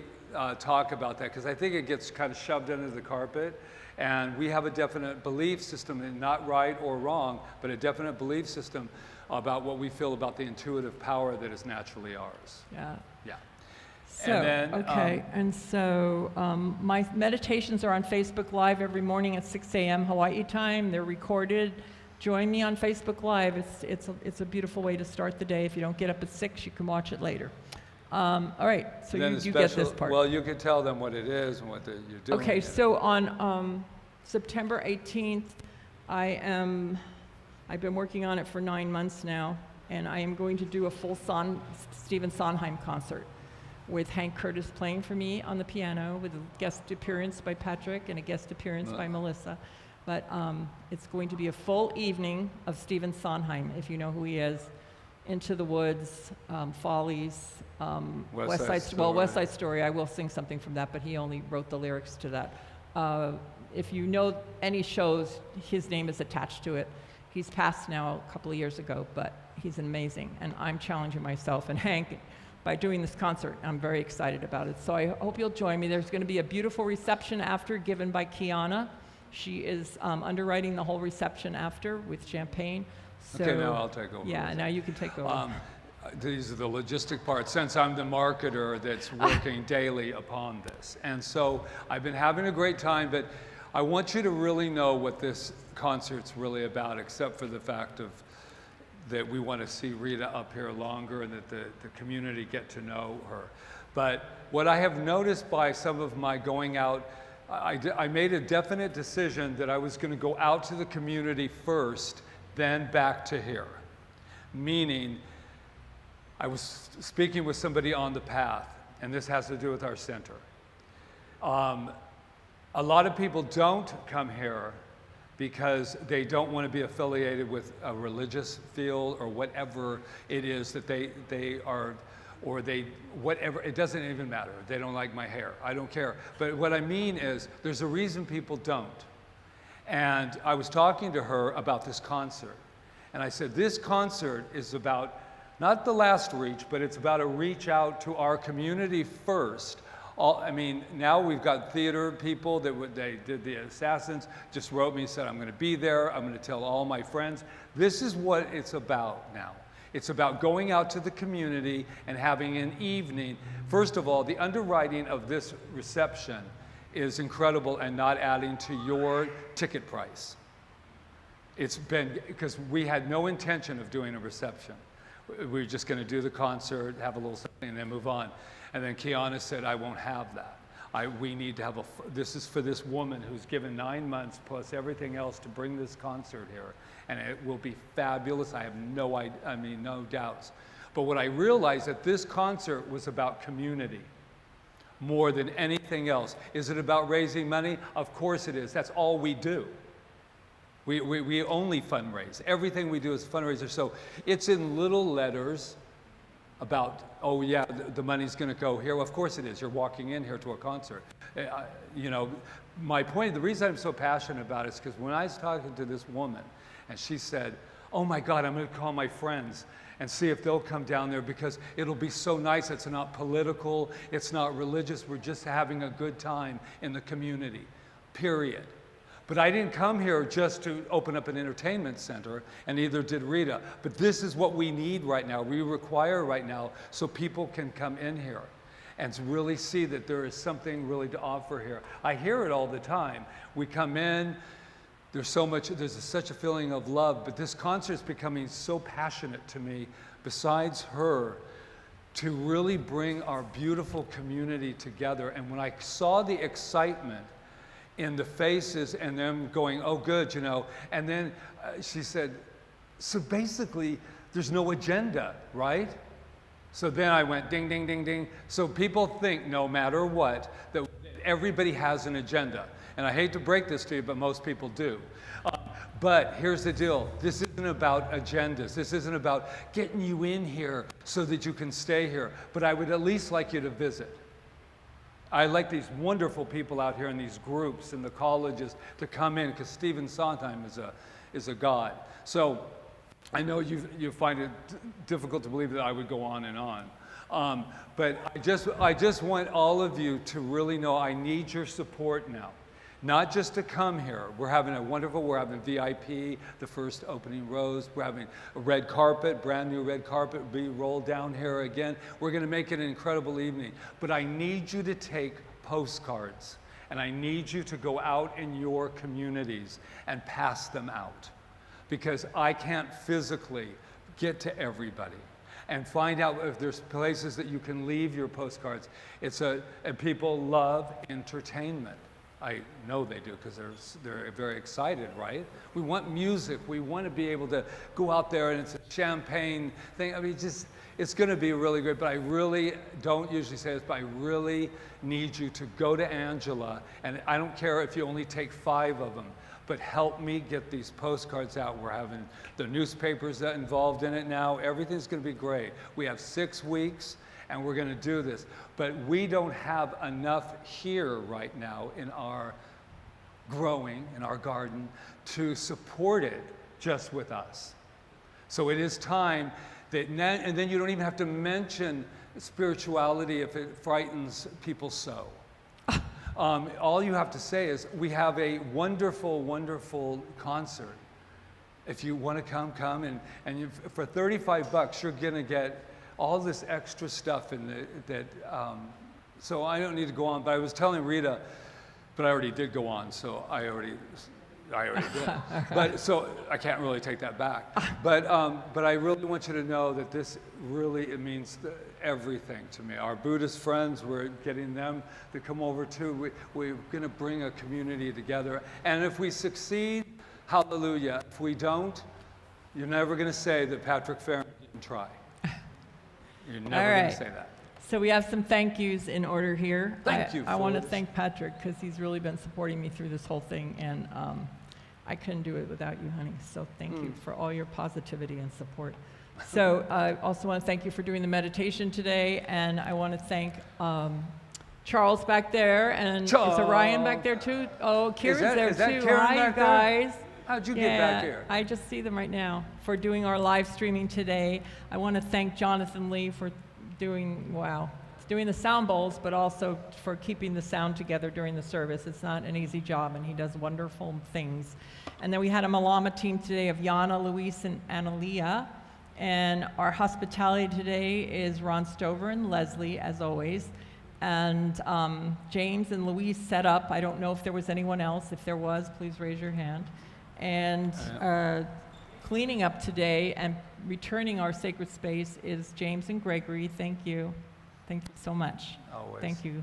talk about that, because I think it gets kind of shoved under the carpet. And we have a definite belief system, and not right or wrong, but a definite belief system about what we feel about the intuitive power that is naturally ours. Yeah. Yeah. So, And then, okay, and so my meditations are on Facebook Live every morning at 6 a.m. Hawaii time. They're recorded. Join me on Facebook Live. It's a beautiful way to start the day. If you don't get up at 6, you can watch it later. All right, so you get this part. Well, you could tell them what it is and what you're doing. Okay, so on September 18th, I've been working on it for 9 months now, and I am going to do a full Stephen Sondheim concert with Hank Curtis playing for me on the piano, with a guest appearance by Patrick and a guest appearance by Melissa. But it's going to be a full evening of Stephen Sondheim, if you know who he is. Into the Woods, Follies, West Side Story. I will sing something from that, but he only wrote the lyrics to that. If you know any shows, his name is attached to it. He's passed now a couple of years ago, but he's amazing, and I'm challenging myself and Hank by doing this concert. I'm very excited about it. So I hope you'll join me. There's going to be a beautiful reception after, given by Kiana. She is underwriting the whole reception after with champagne. So, Okay, now I'll take over. Yeah, now you can take over. These are the logistic parts, since I'm the marketer that's working daily upon this. And so I've been having a great time, but I want you to really know what this concert's really about, except for the fact that we want to see Rita up here longer and that the community get to know her. But what I have noticed by some of my going out, I made a definite decision that I was going to go out to the community first, then back to here. Meaning, I was speaking with somebody on the path, and this has to do with our center. A lot of people don't come here because they don't want to be affiliated with a religious field or whatever it is that they are, or they, whatever, it doesn't even matter. They don't like my hair, I don't care. But what I mean is, there's a reason people don't. And I was talking to her about this concert. And I said, this concert is about, not the last reach, but it's about a reach out to our community first. I mean, now we've got theater people they did the Assassins, just wrote me and said, I'm going to be there. I'm going to tell all my friends. This is what it's about now. It's about going out to the community and having an evening. First of all, the underwriting of this reception is incredible and not adding to your ticket price. It's been, because we had no intention of doing a reception. We were just going to do the concert, have a little something, and then move on. And then Kiana said, I won't have that. We need to have this is for this woman who's given 9 months plus everything else to bring this concert here. And it will be fabulous. I have no doubts. But what I realized that this concert was about community more than anything else. Is it about raising money? Of course it is. That's all we do. We only fundraise. Everything we do is fundraiser. So it's in little letters about, oh yeah, the money's going to go here. Well, of course it is. You're walking in here to a concert. You know, my point, the reason I'm so passionate about it is because when I was talking to this woman, and she said, oh my God, I'm going to call my friends and see if they'll come down there because it'll be so nice. It's not political. It's not religious. We're just having a good time in the community, period. But I didn't come here just to open up an entertainment center, and neither did Rita. But this is what we need right now, we require right now, so people can come in here and really see that there is something really to offer here. I hear it all the time. We come in, there's such a feeling of love, but this concert is becoming so passionate to me, besides her, to really bring our beautiful community together. And when I saw the excitement in the faces and them going, oh good, you know, and then she said, so basically there's no agenda, right? So then I went ding, ding, ding, ding. So people think no matter what, that everybody has an agenda. And I hate to break this to you, but most people do. But here's the deal. This isn't about agendas. This isn't about getting you in here so that you can stay here. But I would at least like you to visit. I like these wonderful people out here in these groups in the colleges to come in, because Stephen Sondheim is a god. So I know you find it difficult to believe that I would go on and on. But I just want all of you to really know I need your support now. Not just to come here. We're having VIP, the first opening rows. We're having a red carpet, brand new red carpet, be rolled down here again. We're going to make it an incredible evening. But I need you to take postcards, and I need you to go out in your communities and pass them out, because I can't physically get to everybody. And find out if there's places that you can leave your postcards. And people love entertainment. I know they do, because they're very excited, right? We want music. We want to be able to go out there, and it's a champagne thing. I mean, it's going to be really great. But I really don't usually say this, but I really need you to go to Angela, and I don't care if you only take 5 of them, but help me get these postcards out. We're having the newspapers that involved in it now. Everything's going to be great. We have 6 weeks. And we're going to do this. But we don't have enough here right now in our garden, to support it just with us. So it is time that, and then you don't even have to mention spirituality if it frightens people so. All you have to say is, we have a wonderful, wonderful concert. If you want to come, and for $35, you're going to get all this extra stuff so I don't need to go on, but I was telling Rita, but I already did go on, so I already did. But so I can't really take that back. But I really want you to know that this really, it means everything to me. Our Buddhist friends, we're getting them to come over too. We're going to bring a community together. And if we succeed, hallelujah. If we don't, you're never going to say that Patrick Feren didn't try. You're never All going right. to say that. So we have some thank yous in order here. Thank you, I want to Phyllis. thank Patrick because he's really been supporting me through this whole thing, and I couldn't do it without you, honey. So thank you for all your positivity and support. So I also want to thank you for doing the meditation today, and I want to thank Charles back there, and is Orion back there too? Oh, Kieran's there is that too. Kieran Hi, you back there? guys. How'd you get back here? I just see them right now for doing our live streaming today. I want to thank Jonathan Lee for doing the sound bowls, but also for keeping the sound together during the service. It's not an easy job, and he does wonderful things. And then we had a Malama team today of Yana, Luis, and Analia. And our hospitality today is Ron Stover and Leslie, as always. And James and Luis set up. I don't know if there was anyone else. If there was, please raise your hand. And cleaning up today and returning our sacred space is James and Gregory. Thank you. Thank you so much. Always. Thank you.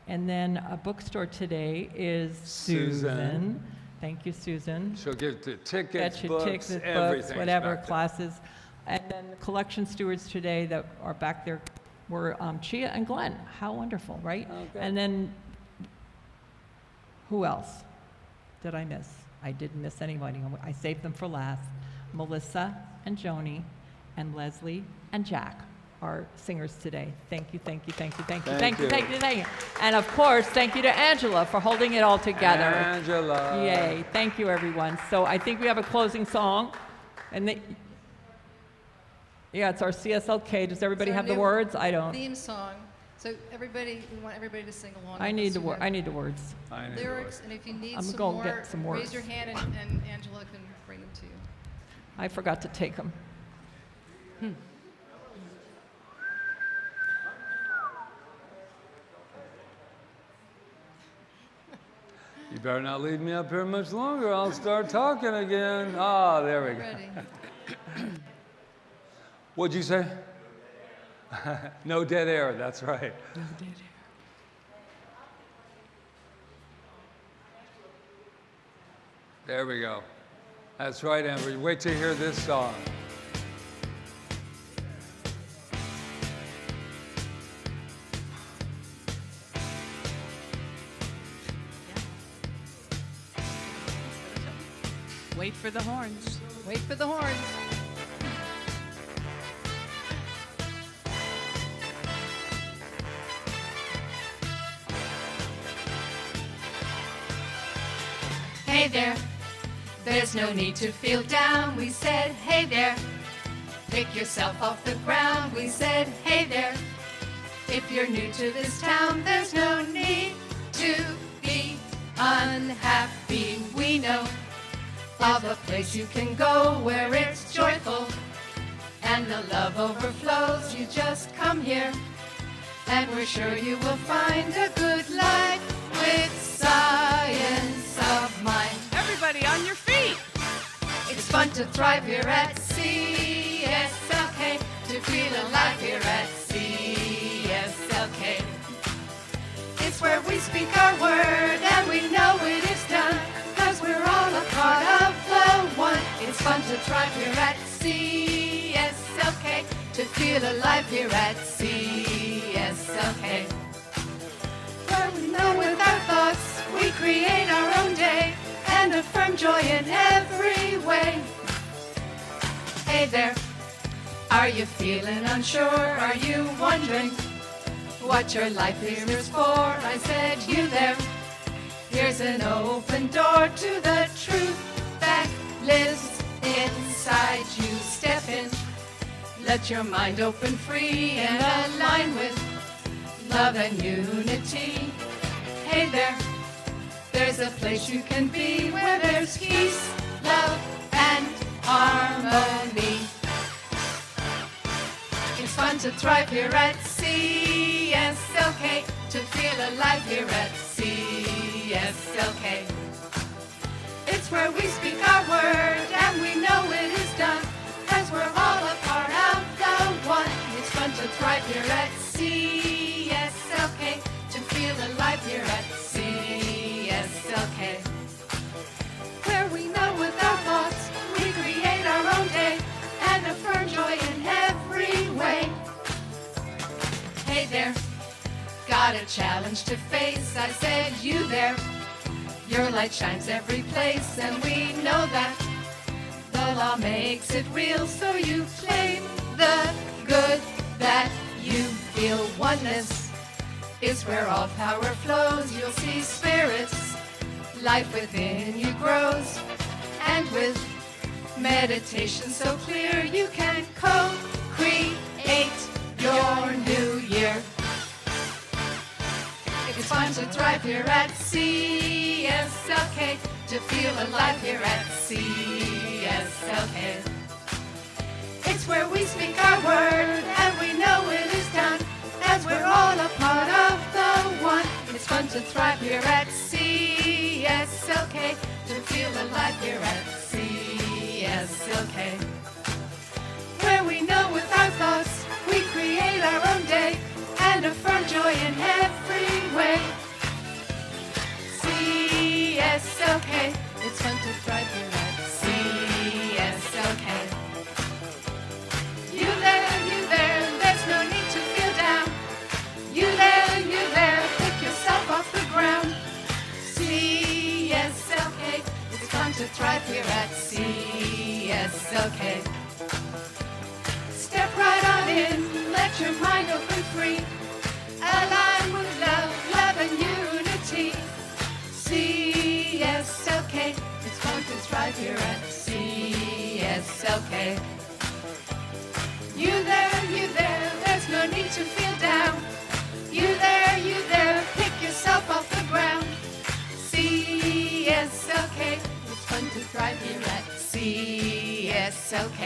And then a bookstore today is Susan. Susan. Thank you, Susan. She'll give the tickets, Get your books, tickets, everything. books, whatever, classes. And then the collection stewards today that are back there were Chia and Glenn. How wonderful, right? Oh, good. And then, who else did I miss? I didn't miss anybody. I saved them for last. Melissa and Joni and Leslie and Jack are singers today. Thank you, thank you, thank you, thank you, thank you, thank you, thank you. And of course, thank you to Angela for holding it all together. Angela. Yay, thank you everyone. So I think we have a closing song. And yeah, it's our CSLK. Does everybody It's our have the new words? I don't. Theme song. So we want everybody to sing along. I with need us. the You have I need the words. I know. lyrics, and if you need I'm some gonna more, get some words. raise your hand, and Angela can bring them to you. I forgot to take them. You better not leave me up here much longer. I'll start talking again. Ah, there we go. Ready? What'd you say? No dead air, that's right. No dead air. There we go. That's right, Amber. Wait till you hear this song. Wait for the horns. Wait for the horns. Hey there, there's no need to feel down. We said, hey there, pick yourself off the ground. We said, hey there, if you're new to this town, there's no need to be unhappy. We know of a place you can go where it's joyful and the love overflows. You just come here, and we're sure you will find a good life with science of mind. Everybody on your feet. It's fun to thrive here at CSLK, to feel alive here at CSLK. It's where we speak our word and we know it is done, 'cause we're all a part of the one. It's fun to thrive here at CSLK, to feel alive here at CSLK. Where we know with our thoughts we create our own day and affirm joy in every way. Hey there, are you feeling unsure? Are you wondering what your life here is for? I said, you there. Here's an open door to the truth that lives inside you. Step in, let your mind open free and align with love and unity. Hey there, there's a place you can be where there's peace, love, and harmony. It's fun to thrive here at CSLK, to feel alive here at CSLK. It's where we speak our word and we know it is done, 'cause we're all a part of the one. It's fun to thrive here at CSLK, to feel alive here at CSLK. Where we know with our thoughts we create our own day and affirm joy in every way. got a challenge to face. I said, you there, your light shines every place, and we know that the law makes it real, so you claim the good that you feel. Oneness is where all power flows. You'll see spirits, life within you grows, and with meditation so clear, you can co-create your new year. It's fun to thrive here at CSLK, to feel alive here at CSLK. It's where we speak our word, and we know it is done, as we're all a part of the one. It's fun to thrive here at CSLK, to feel alive here at CSLK. Where we know with our thoughts, we create our own day, and affirm joy in every way. CSLK, it's fun to thrive here at CSLK. You there, there's no need to feel down. You there, pick yourself off the ground. CSLK, it's fun to thrive here at CSLK. Step right on in, let your mind open free. Align with love, love and unity. CSLK, it's fun to thrive here at CSLK. You there, there's no need to feel down. You there, pick yourself off the ground. CSLK, it's fun to thrive here at CSLK.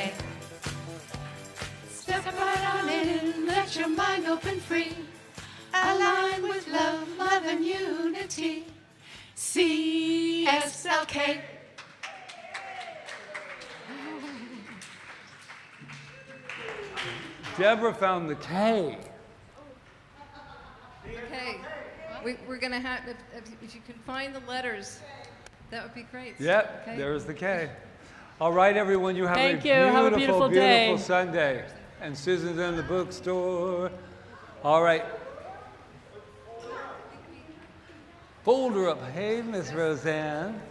Step right on in, let your mind open free. Align with love, love and unity. CSLK. Deborah found the K. Okay, we're gonna have, if you can find the letters, that would be great. Yep, Okay. there's the K. All right, everyone, you have Thank you. Have a beautiful day. beautiful Sunday. And Susan's in the bookstore. All right. Fold her up. Hey, Miss Roseanne.